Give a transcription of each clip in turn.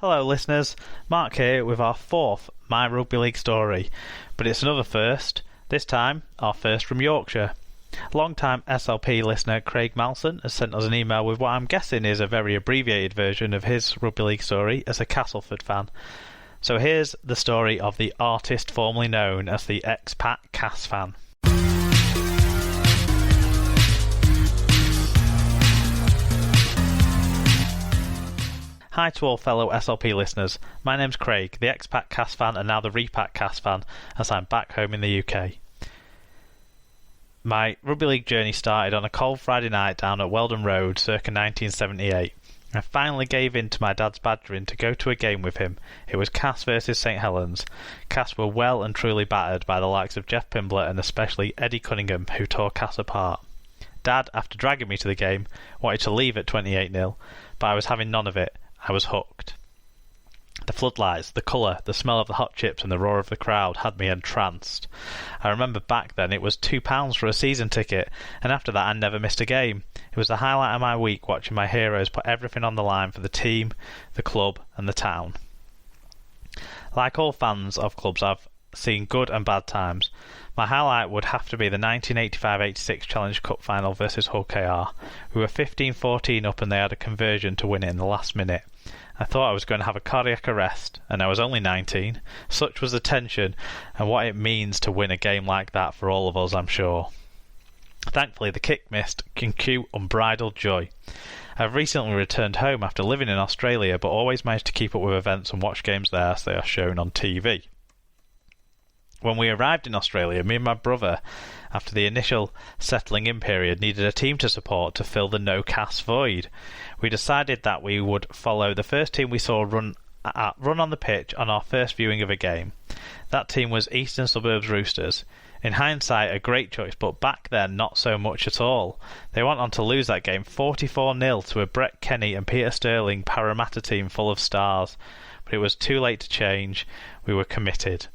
Hello listeners, Mark here with our fourth My Rugby League Story, but it's another first, this time our first from Yorkshire. Long-time SLP listener Craig Malson has sent us an email with what I'm guessing is a very abbreviated version of his rugby league story as a Castleford fan. So here's the story of the artist formerly known as the ex-pat-Cas-fan. Hi to all fellow SLP listeners, my name's Craig, the ex-pat-Cas-fan and now the re-pat-Cas-fan, as I'm back home in the UK. My rugby league journey started on a cold Friday night down at Weldon Road circa 1978. I finally gave in to my dad's badgering to go to a game with him. It was Cas versus St Helens. Cas were well and truly battered by the likes of Jeff Pimblett and especially Eddie Cunningham, who tore Cas apart. Dad, after dragging me to the game, wanted to leave at 28-0, but I was having none of it. I was hooked. The floodlights, the colour, the smell of the hot chips and the roar of the crowd had me entranced. I remember back then it was £2 for a season ticket, and after that I never missed a game. It was the highlight of my week watching my heroes put everything on the line for the team, the club and the town. Like all fans of clubs, I've seen good and bad times. My highlight would have to be the 1985-86 Challenge Cup final versus Hull KR. We were 15-14 up and they had a conversion to win it in the last minute. I thought I was going to have a cardiac arrest, and I was only 19. Such was the tension and what it means to win a game like that for all of us, I'm sure. Thankfully, the kick missed can cue unbridled joy. I've recently returned home after living in Australia, but always managed to keep up with events and watch games there as they are shown on TV. When we arrived in Australia, me and my brother, after the initial settling in period, needed a team to support to fill the no Cas void. We decided that we would follow the first team we saw run on the pitch on our first viewing of a game. That team was Eastern Suburbs Roosters. In hindsight, a great choice, but back then not so much at all. They went on to lose that game 44-0 to a Brett Kenny and Peter Sterling Parramatta team full of stars. But it was too late to change. We were committed.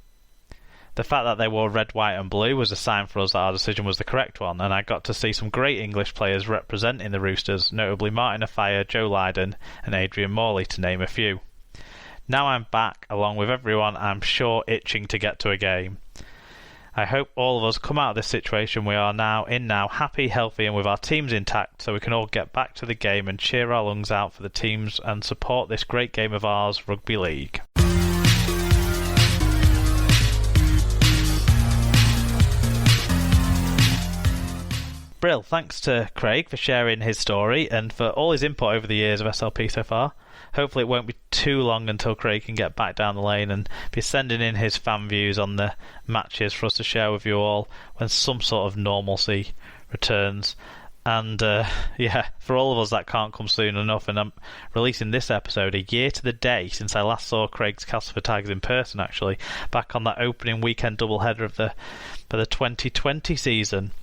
The fact that they wore red, white and blue was a sign for us that our decision was the correct one, and I got to see some great English players representing the Roosters, notably Martin Afire, Joe Lydon and Adrian Morley, to name a few. Now I'm back, along with everyone I'm sure itching to get to a game. I hope all of us come out of this situation we are now in happy, healthy and with our teams intact, so we can all get back to the game and cheer our lungs out for the teams and support this great game of ours, Rugby League. Brill, thanks to Craig for sharing his story and for all his input over the years of SLP so far. Hopefully it won't be too long until Craig can get back down the lane and be sending in his fan views on the matches for us to share with you all when some sort of normalcy returns. And for all of us that can't come soon enough, and I'm releasing this episode a year to the day since I last saw Craig's Castleford Tigers in person, actually, back on that opening weekend doubleheader for the 2020 season.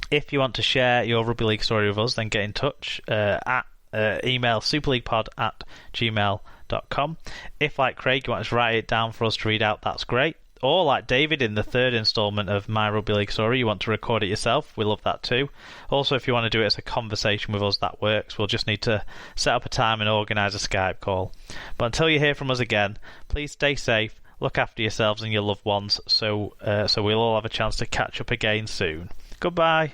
If you want to share your rugby league story with us, then get in touch at email superleaguepod@gmail.com. If, like Craig, you want to write it down for us to read out, that's great. Or, like David in the third instalment of My Rugby League Story, you want to record it yourself, we love that too. Also, if you want to do it as a conversation with us, that works. We'll just need to set up a time and organise a Skype call. But until you hear from us again, please stay safe, look after yourselves and your loved ones, so we'll all have a chance to catch up again soon. Goodbye.